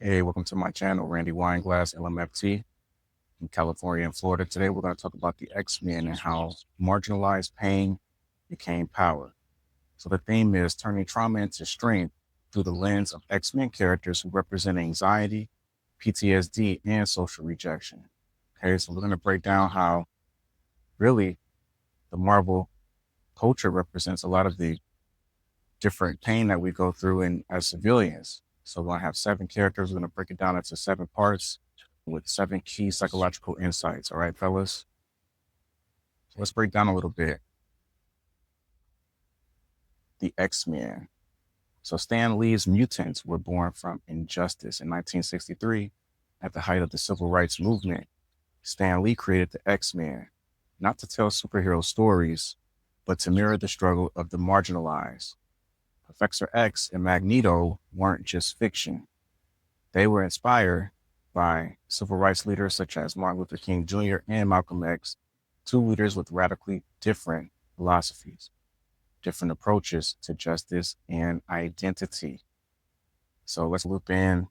Hey, welcome to my channel, Randy Wineglass, LMFT, in California and Florida. Today, we're going to talk about the X-Men and how marginalized pain became power. So the theme is turning trauma into strength through the lens of X-Men characters who represent anxiety, PTSD, and social rejection. Okay, so we're going to break down how really the Marvel culture represents a lot of the different pain that we go through as civilians. So we're going to have 7 characters. We're going to break it down into 7 parts with 7 key psychological insights. All right, fellas? So let's break down a little bit. The X-Men. So Stan Lee's mutants were born from injustice. In 1963, at the height of the civil rights movement, Stan Lee created the X-Men, not to tell superhero stories, but to mirror the struggle of the marginalized. Professor X and Magneto weren't just fiction. They were inspired by civil rights leaders such as Martin Luther King Jr. and Malcolm X, 2 leaders with radically different philosophies, different approaches to justice and identity. So let's loop in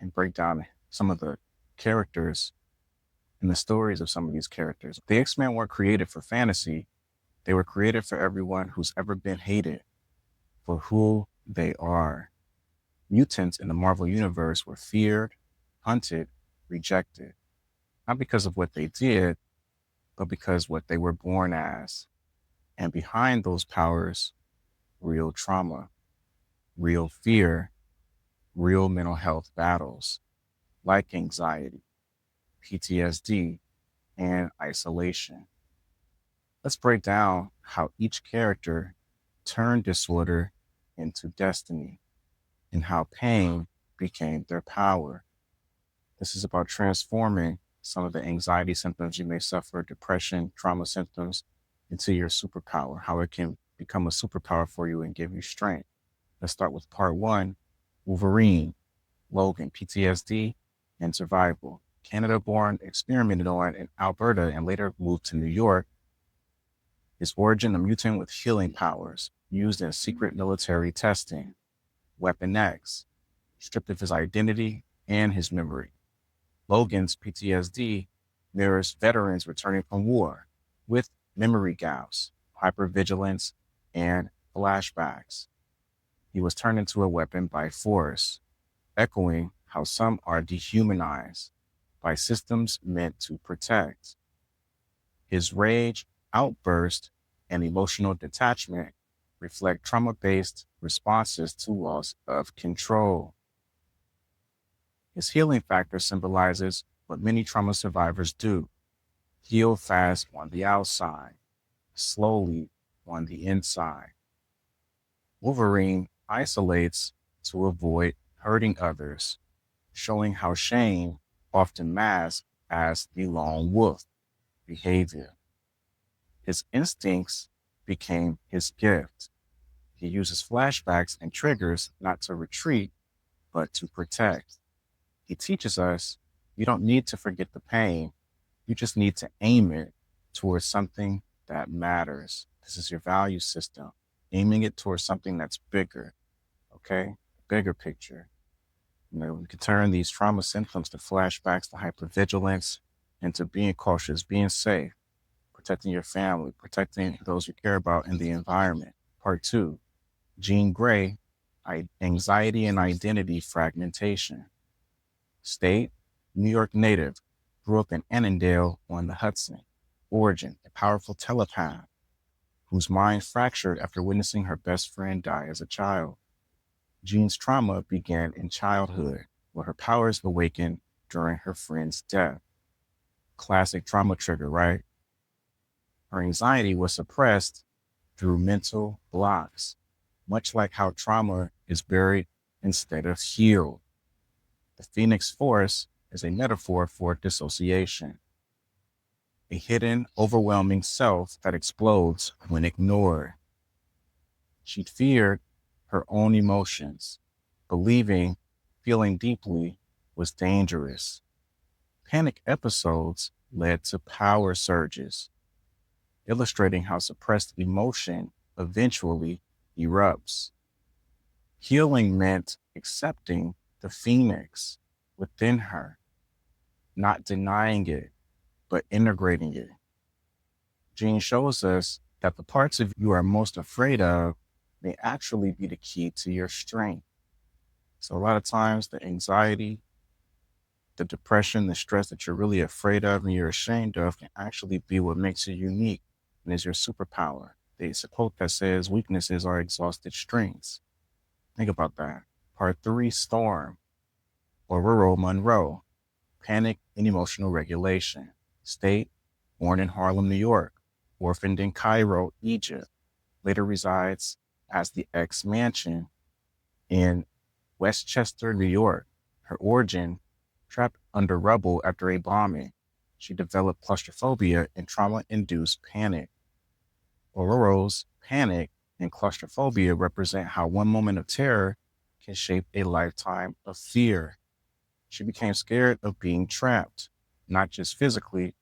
and break down some of the characters and the stories of some of these characters. The X-Men weren't created for fantasy. They were created for everyone who's ever been hated for who they are. Mutants in the Marvel Universe were feared, hunted, rejected, not because of what they did, but because what they were born as. And behind those powers, real trauma, real fear, real mental health battles, like anxiety, PTSD, and isolation. Let's break down how each character turned disorder into destiny and how pain became their power. This is about transforming some of the anxiety symptoms you may suffer, depression, trauma symptoms, into your superpower, how it can become a superpower for you and give you strength. Let's start with part 1, Wolverine, Logan, PTSD, and survival. Canada-born, experimented on in Alberta and later moved to New York. His origin, a mutant with healing powers, used in secret military testing. Weapon X, stripped of his identity and his memory. Logan's PTSD mirrors veterans returning from war with memory gaps, hypervigilance, and flashbacks. He was turned into a weapon by force, echoing how some are dehumanized by systems meant to protect. His rage, outburst, and emotional detachment reflect trauma-based responses to loss of control. His healing factor symbolizes what many trauma survivors do: heal fast on the outside, slowly on the inside. Wolverine isolates to avoid hurting others, showing how shame often masks as the lone wolf behavior. His instincts became his gift. He uses flashbacks and triggers not to retreat, but to protect. He teaches us you don't need to forget the pain. You just need to aim it towards something that matters. This is your value system, aiming it towards something that's bigger, okay? Bigger picture. You know, we can turn these trauma symptoms to flashbacks, to hypervigilance, into being cautious, being safe, protecting your family, protecting those you care about in the environment. Part 2, Jean Grey, anxiety and identity fragmentation. State, New York native, grew up in Annandale on the Hudson. Origin, a powerful telepath whose mind fractured after witnessing her best friend die as a child. Jean's trauma began in childhood, where her powers awakened during her friend's death. Classic trauma trigger, right? Her anxiety was suppressed through mental blocks, much like how trauma is buried instead of healed. The Phoenix Force is a metaphor for dissociation, a hidden, overwhelming self that explodes when ignored. She feared her own emotions, believing feeling deeply was dangerous. Panic episodes led to power surges, illustrating how suppressed emotion eventually erupts. Healing meant accepting the phoenix within her, not denying it, but integrating it. Gene shows us that the parts of you are most afraid of may actually be the key to your strength. So a lot of times the anxiety, the depression, the stress that you're really afraid of and you're ashamed of can actually be what makes you unique and is your superpower. There's a quote that says weaknesses are exhausted strengths. Think about that. Part three, storm, or Rural Monroe, panic and emotional regulation. State, born in Harlem, New York, orphaned in Cairo, Egypt, later resides as the X Mansion in Westchester, New York. Her origin, trapped under rubble after a bombing. She developed claustrophobia and trauma-induced panic. Aurora's panic and claustrophobia represent how one moment of terror can shape a lifetime of fear. She became scared of being trapped, not just physically,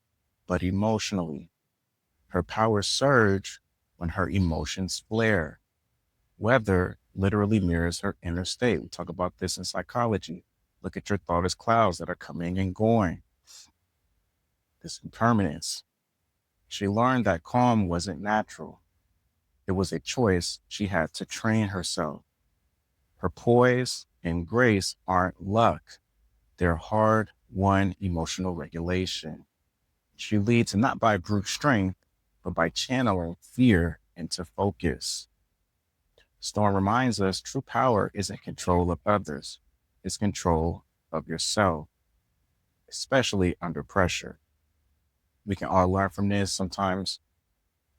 but emotionally. Her powers surge when her emotions flare. Weather literally mirrors her inner state. We talk about this in psychology. Look at your thought as clouds that are coming and going. This impermanence. She learned that calm wasn't natural. It was a choice she had to train herself. Her poise and grace aren't luck. They're hard-won emotional regulation. She leads not by brute strength, but by channeling fear into focus. Storm reminds us true power isn't control of others, it's control of yourself, especially under pressure. We can all learn from this. Sometimes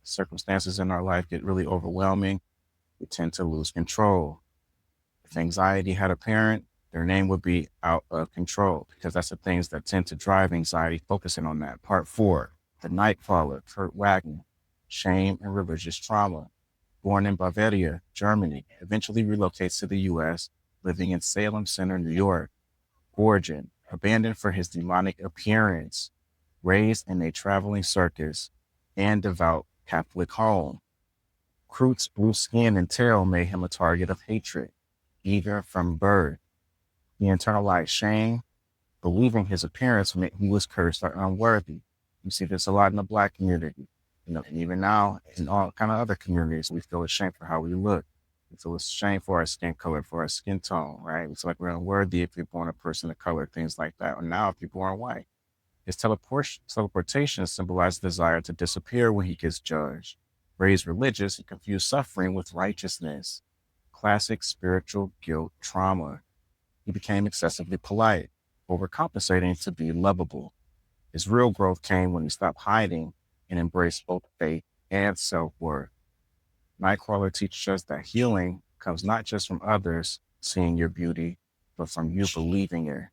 circumstances in our life get really overwhelming. We tend to lose control. If anxiety had a parent, their name would be out of control because that's the things that tend to drive anxiety, focusing on that. Part four, the Nightcrawler, Kurt Wagner, shame and religious trauma. Born in Bavaria, Germany, eventually relocates to the US, living in Salem Center, New York. Origin, abandoned for his demonic appearance, raised in a traveling circus and devout Catholic home. Kroot's blue skin and tail made him a target of hatred, even from birth. He internalized shame, believing his appearance meant he was cursed or unworthy. You see this a lot in the Black community. And even now in all kind of other communities, we feel ashamed for how we look. We feel ashamed for our skin color, for our skin tone, right? It's like we're unworthy if you're born a person of color, things like that. Or now if you're born white. His teleportation symbolized the desire to disappear when he gets judged. Raised religious, he confused suffering with righteousness. Classic spiritual guilt trauma. He became excessively polite, overcompensating to be lovable. His real growth came when he stopped hiding and embraced both faith and self-worth. Nightcrawler teaches us that healing comes not just from others seeing your beauty, but from you believing it.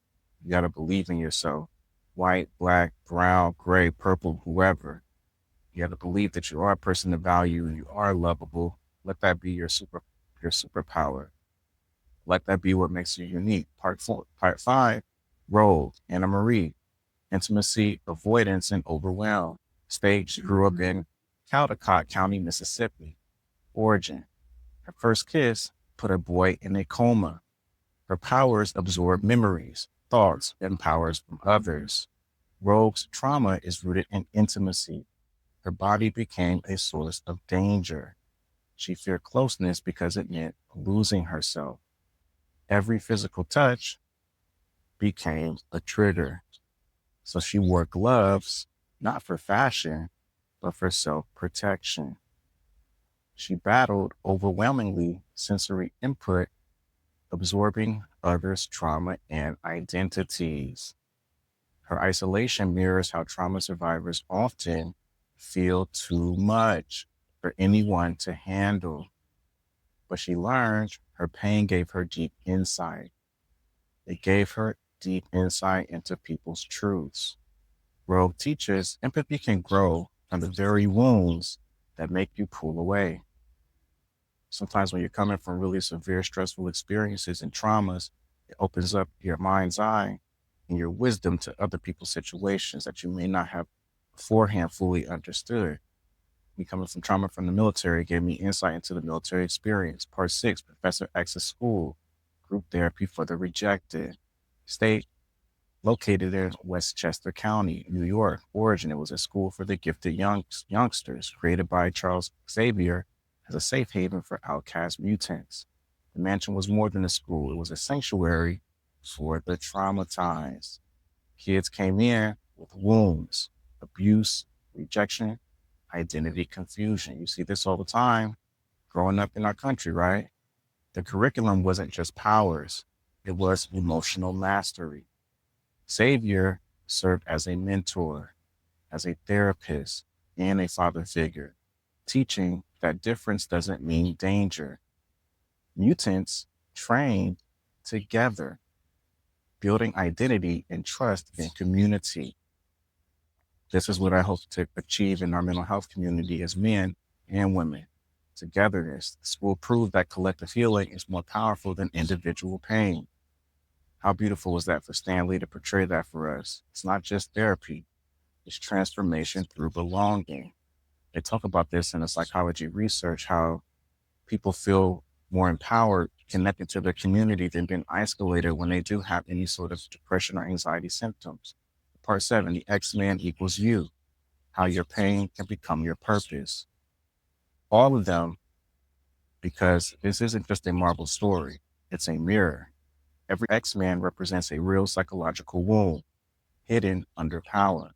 You got to believe in yourself. White, black, brown, gray, purple, whoever. You got to believe that you are a person of value and you are lovable. Let that be your superpower. Let that be what makes you unique. Part five, Rogue, Anna Marie, intimacy, avoidance, and overwhelm. Stage grew up in Caldecott County, Mississippi. Origin, her first kiss put a boy in a coma. Her powers absorb memories, thoughts, and powers from others. Rogue's trauma is rooted in intimacy. Her body became a source of danger. She feared closeness because it meant losing herself. Every physical touch became a trigger. So she wore gloves, not for fashion, but for self-protection. She battled overwhelmingly sensory input, absorbing others' trauma and identities. Her isolation mirrors how trauma survivors often feel too much for anyone to handle. But she learned her pain gave her deep insight. It gave her deep insight into people's truths. Rogue teaches empathy can grow from the very wounds that make you pull away. Sometimes when you're coming from really severe stressful experiences and traumas, it opens up your mind's eye and your wisdom to other people's situations that you may not have beforehand fully understood. Me coming from trauma from the military gave me insight into the military experience. Part six, Professor X's school, group therapy for the rejected. State located in Westchester County, New York. Origin, it was a school for the gifted youngsters created by Charles Xavier as a safe haven for outcast mutants. The mansion was more than a school. It was a sanctuary for the traumatized. Kids came in with wounds, abuse, rejection, identity confusion. You see this all the time growing up in our country, right? The curriculum wasn't just powers, it was emotional mastery. Xavier served as a mentor, as a therapist, and a father figure, teaching that difference doesn't mean danger. Mutants trained together, building identity and trust in community. This is what I hope to achieve in our mental health community as men and women. Togetherness. The school proved that collective healing is more powerful than individual pain. How beautiful was that for Stan Lee to portray that for us? It's not just therapy, it's transformation through belonging. They talk about this in the psychology research, how people feel more empowered connected to their community than being isolated when they do have any sort of depression or anxiety symptoms. Part 7, the X-Man equals you, how your pain can become your purpose. All of them, because this isn't just a Marvel story, it's a mirror. Every X-Man represents a real psychological wound hidden under power.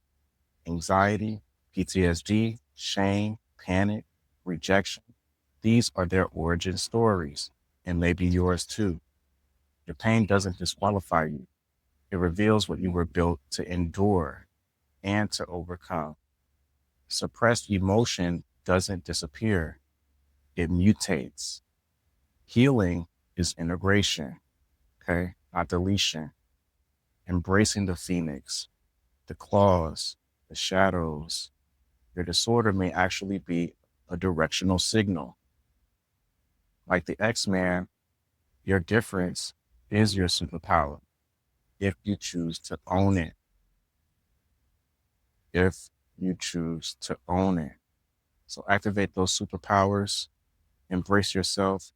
Anxiety, PTSD, shame, panic, rejection. These are their origin stories, and maybe yours too. Your pain doesn't disqualify you. It reveals what you were built to endure and to overcome. Suppressed emotion doesn't disappear. It mutates. Healing is integration, okay? Not deletion. Embracing the phoenix, the claws, the shadows. Your disorder may actually be a directional signal. Like the X-Man, your difference is your superpower if you choose to own it. If you choose to own it. So activate those superpowers, embrace yourself,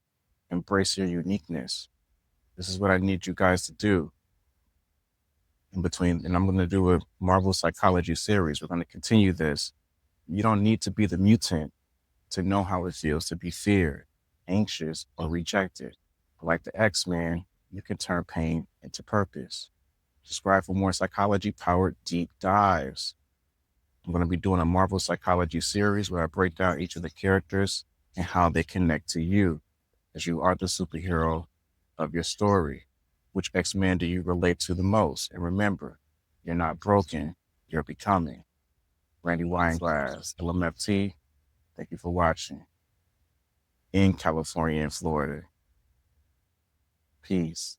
embrace your uniqueness. This is what I need you guys to do in between. And I'm going to do a Marvel Psychology series. We're going to continue this. You don't need to be the mutant to know how it feels to be feared, anxious, or rejected. Like the X-Man, you can turn pain into purpose. Subscribe for more psychology-powered deep dives. I'm going to be doing a Marvel Psychology series where I break down each of the characters and how they connect to you, as you are the superhero of your story. Which X-Men do you relate to the most? And remember, you're not broken, you're becoming. Randy Wineglass, LMFT, thank you for watching. In California and Florida. Peace.